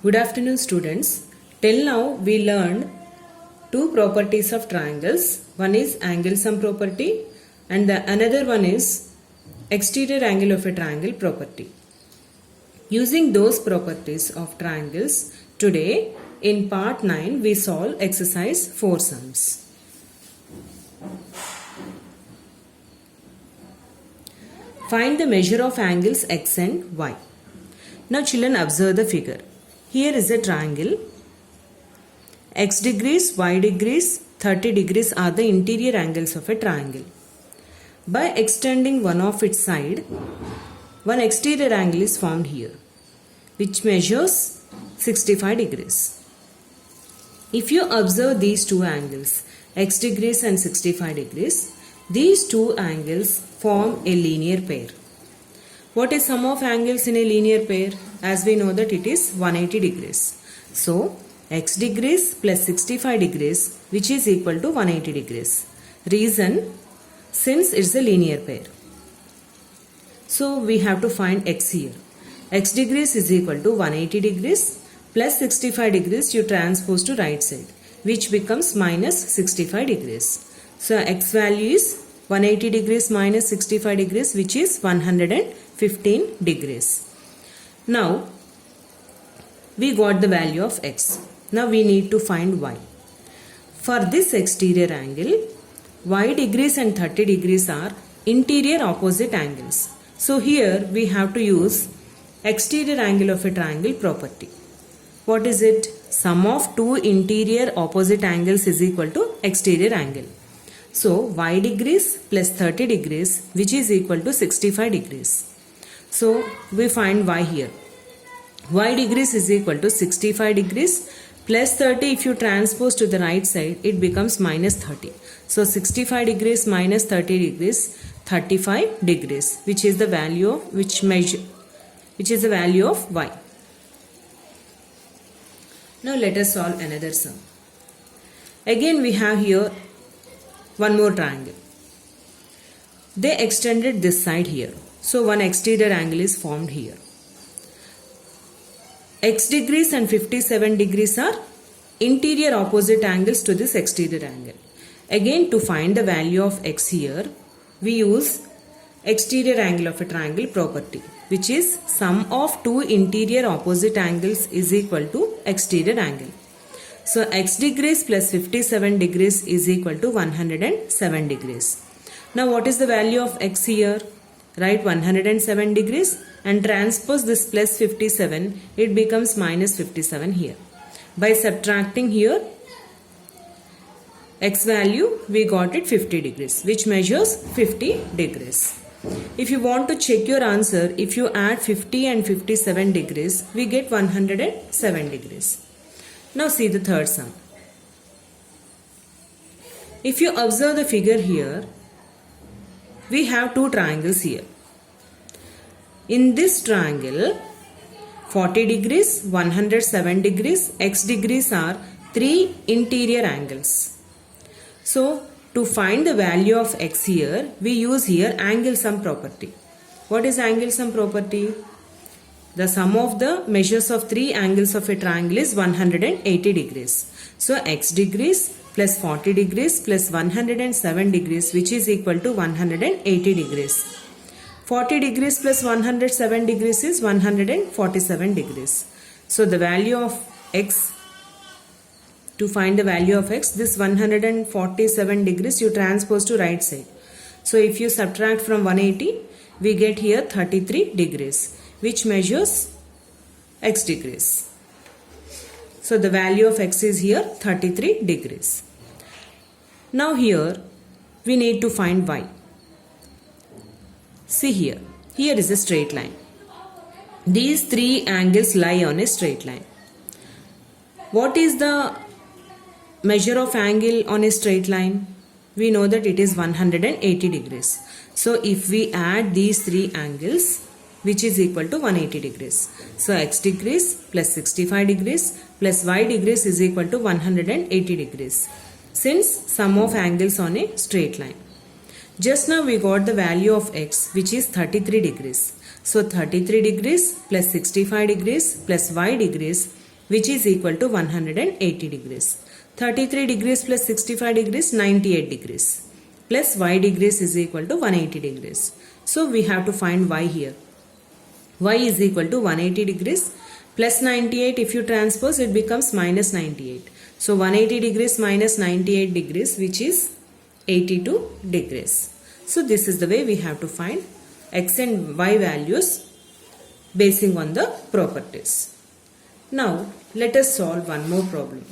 Good afternoon, students. Till now we learned two properties of triangles. One is angle sum property and the another one is exterior angle of a triangle property. Using those properties of triangles, today in part 9 we solve exercise 4 sums. Find the measure of angles x and y. Now children, observe the figure. Here is a triangle. X degrees, y degrees, 30 degrees are the interior angles of a triangle. By extending one of its side, one exterior angle is found here, which measures 65 degrees. If you observe these two angles, x degrees and 65 degrees, these two angles form a linear pair. What is sum of angles in a linear pair? As we know that it is 180 degrees. So, x degrees plus 65 degrees, which is equal to 180 degrees. Reason, since it's a linear pair. So, we have to find x here. X degrees is equal to 180 degrees plus 65 degrees you transpose to right side, which becomes minus 65 degrees. So, x value is 180 degrees minus 65 degrees, which is 115 degrees. Now, we got the value of x. Now, we need to find y. For this exterior angle, y degrees and 30 degrees are interior opposite angles. So, here we have to use exterior angle of a triangle property. What is it? Sum of two interior opposite angles is equal to exterior angle. So, y degrees plus 30 degrees, which is equal to 65 degrees. So, we find y here. Y degrees is equal to 65 degrees plus 30. If you transpose to the right side, it becomes minus 30. So, 65 degrees minus 30 degrees, 35 degrees, which is the value of which is the value of y. Now, let us solve another sum. Again, we have here one more triangle. They extended this side here. So, one exterior angle is formed here. X degrees and 57 degrees are interior opposite angles to this exterior angle. Again, to find the value of x here, we use exterior angle of a triangle property, which is sum of two interior opposite angles is equal to exterior angle. So, x degrees plus 57 degrees is equal to 107 degrees. Now, what is the value of x here? Write 107 degrees and transpose this plus 57, it becomes minus 57 here. By subtracting here x value, we got it 50 degrees, which measures 50 degrees. If you want to check your answer, if you add 50 and 57 degrees, we get 107 degrees. Now see the third sum. If you observe the figure here, we have two triangles here. In this triangle, 40 degrees, 107 degrees, x degrees are three interior angles. So, to find the value of x here, we use here angle sum property. What is angle sum property? The sum of the measures of three angles of a triangle is 180 degrees. So, x degrees plus 40 degrees plus 107 degrees, which is equal to 180 degrees. 40 degrees plus 107 degrees is 147 degrees. So, the value of x, to find the value of x, this 147 degrees you transpose to right side. So, if you subtract from 180, we get here 33 degrees, which measures x degrees. So, the value of x is here 33 degrees. Now, here we need to find y. See here. Here is a straight line. These three angles lie on a straight line. What is the measure of angle on a straight line? We know that it is 180 degrees. So, if we add these three angles, which is equal to 180 degrees. So, x degrees plus 65 degrees plus y degrees is equal to 180 degrees. Since sum of angles on a straight line. Just now we got the value of x, which is 33 degrees. So 33 degrees plus 65 degrees plus y degrees, which is equal to 180 degrees. 33 degrees plus 65 degrees, 98 degrees. Plus y degrees is equal to 180 degrees. So we have to find y here. Y is equal to 180 degrees plus 98. If you transpose, it becomes minus 98. So 180 degrees minus 98 degrees, which is 82 degrees. So this is the way we have to find x and y values basing on the properties. Now let us solve one more problem.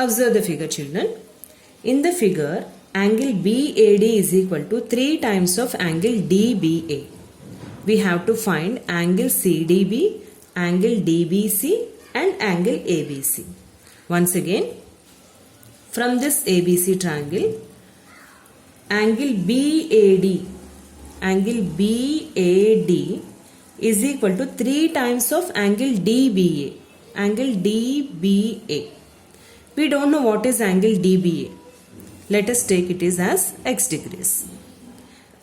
Observe the figure, children. In the figure, angle BAD is equal to 3 times of angle DBA. We have to find angle CDB, angle DBC and angle ABC. Once again, from this ABC triangle, angle BAD is equal to 3 times of angle DBA. We don't know what is angle DBA. Let us take it as x degrees.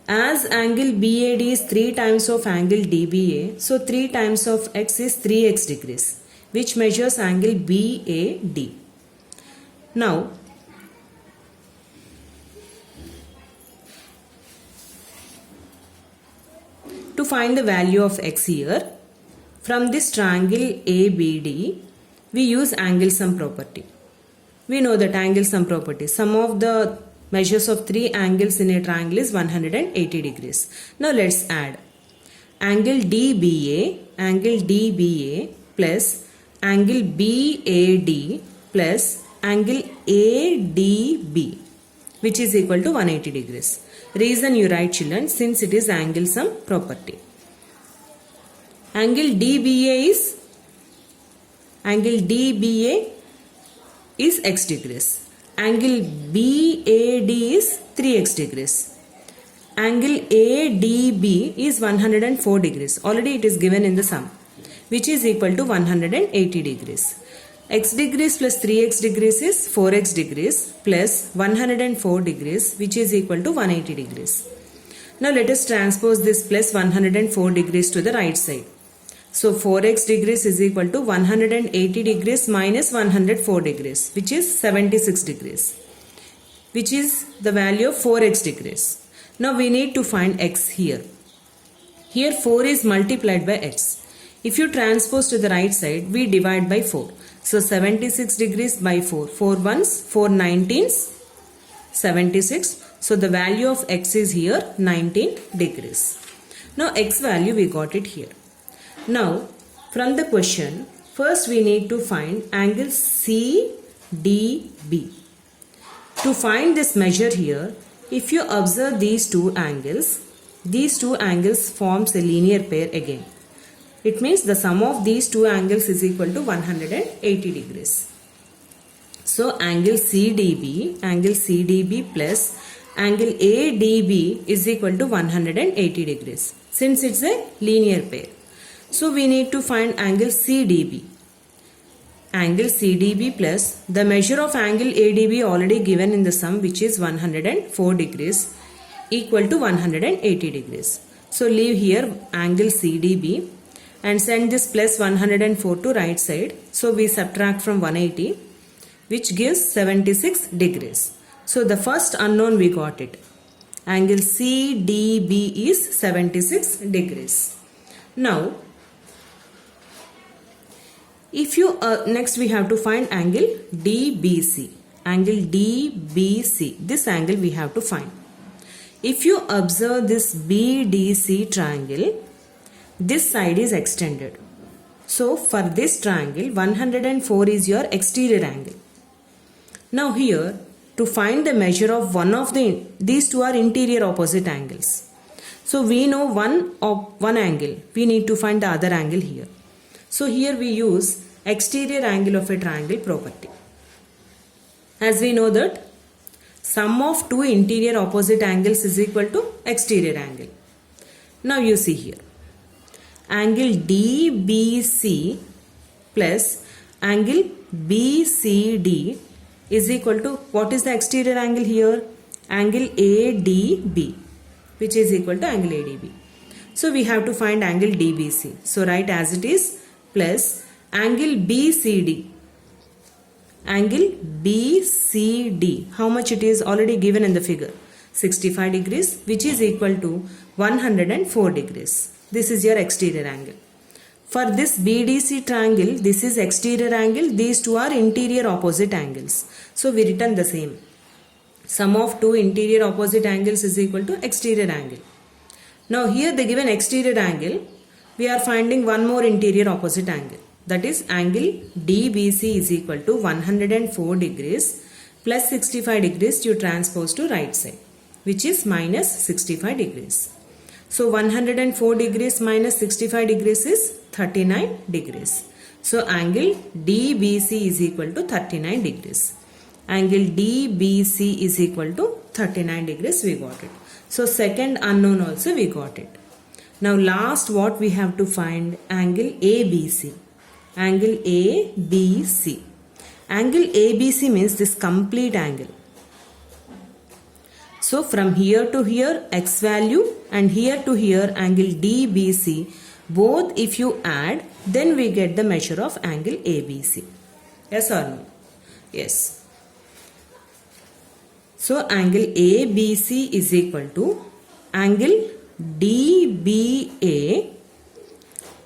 As angle BAD is 3 times of angle DBA, so 3 times of x is 3x degrees, which measures angle BAD. Now, to find the value of x here, from this triangle ABD, we use angle sum property. We know that angle sum property, sum of the measures of 3 angles in a triangle is 180 degrees. Now let's add angle DBA plus angle BAD plus angle ADB, which is equal to 180 degrees. Reason you write, children, since it is angle sum property. Angle DBA is x degrees. Angle BAD is 3x degrees. Angle ADB is 104 degrees. Already it is given in the sum, which is equal to 180 degrees. X degrees plus 3x degrees is 4x degrees plus 104 degrees, which is equal to 180 degrees. Now let us transpose this plus 104 degrees to the right side. So 4x degrees is equal to 180 degrees minus 104 degrees, which is 76 degrees, which is the value of 4x degrees. Now we need to find x here. Here 4 is multiplied by x. If you transpose to the right side, we divide by 4. So 76 degrees by 4. 4 ones, 4 19s, 76. So the value of x is here 19 degrees. Now x value we got it here. Now from the question, first we need to find angle CDB. To find this measure here, if you observe these two angles forms a linear pair again. It means the sum of these two angles is equal to 180 degrees. So angle CDB plus angle ADB is equal to 180 degrees, since it's a linear pair. So we need to find angle CDB. Angle CDB plus the measure of angle ADB already given in the sum, which is 104 degrees, equal to 180 degrees. So leave here angle CDB and send this plus 104 to right side. So we subtract from 180, which gives 76 degrees. So the first unknown we got it. Angle CDB is 76 degrees. Now, if you next we have to find angle DBC. This angle we have to find. If you observe this BDC triangle, this side is extended. So for this triangle, 104 is your exterior angle. Now here, to find the measure of one of these two are interior opposite angles. So we know one angle, we need to find the other angle here. So here we use exterior angle of a triangle property. As we know that sum of two interior opposite angles is equal to exterior angle. Now you see here, angle DBC plus angle BCD is equal to, what is the exterior angle here? angle ADB, which is equal to angle ADB. So we have to find angle DBC. So write as it is plus angle BCD. Angle BCD. How much it is already given in the figure? 65 degrees, which is equal to 104 degrees. This is your exterior angle. For this BDC triangle, this is exterior angle. These two are interior opposite angles. So we written the same. Sum of two interior opposite angles is equal to exterior angle. Now here they given exterior angle. We are finding one more interior opposite angle. That is angle DBC is equal to 104 degrees plus 65 degrees you transpose to right side, which is minus 65 degrees. So 104 degrees minus 65 degrees is 39 degrees. So angle DBC is equal to 39 degrees. Angle DBC is equal to 39 degrees, we got it. So second unknown also we got it. Now last what we have to find, angle ABC. Angle ABC. Angle ABC means this complete angle. So from here to here x value and here to here angle DBC, both if you add, then we get the measure of angle ABC. Yes or no? Yes. So angle ABC is equal to angle DBA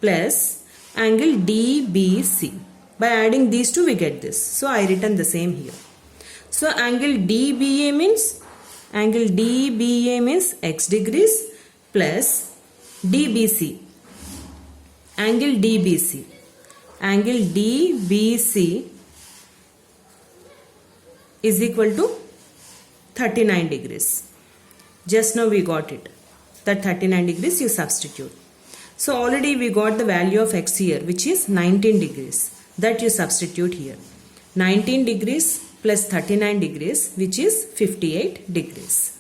plus angle DBC. By adding these two we get this. So I written the same here. So angle DBA means x degrees plus DBC. Angle DBC. Angle DBC is equal to 39 degrees. Just now we got it. That 39 degrees you substitute. So already we got the value of x here, which is 19 degrees. That you substitute here. 19 degrees plus 39 degrees, which is 58 degrees.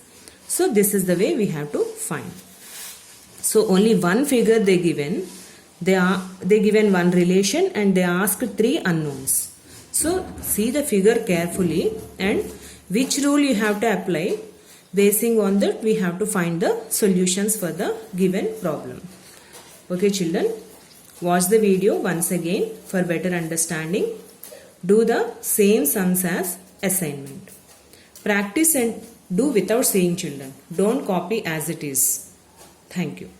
So this is the way we have to find. So only one figure they given. They given one relation and they asked three unknowns. So see the figure carefully and which rule you have to apply. Basing on that, we have to find the solutions for the given problem. Okay children, watch the video once again for better understanding. Do the same sums as assignment. Practice and do without seeing children. Don't copy as it is. Thank you.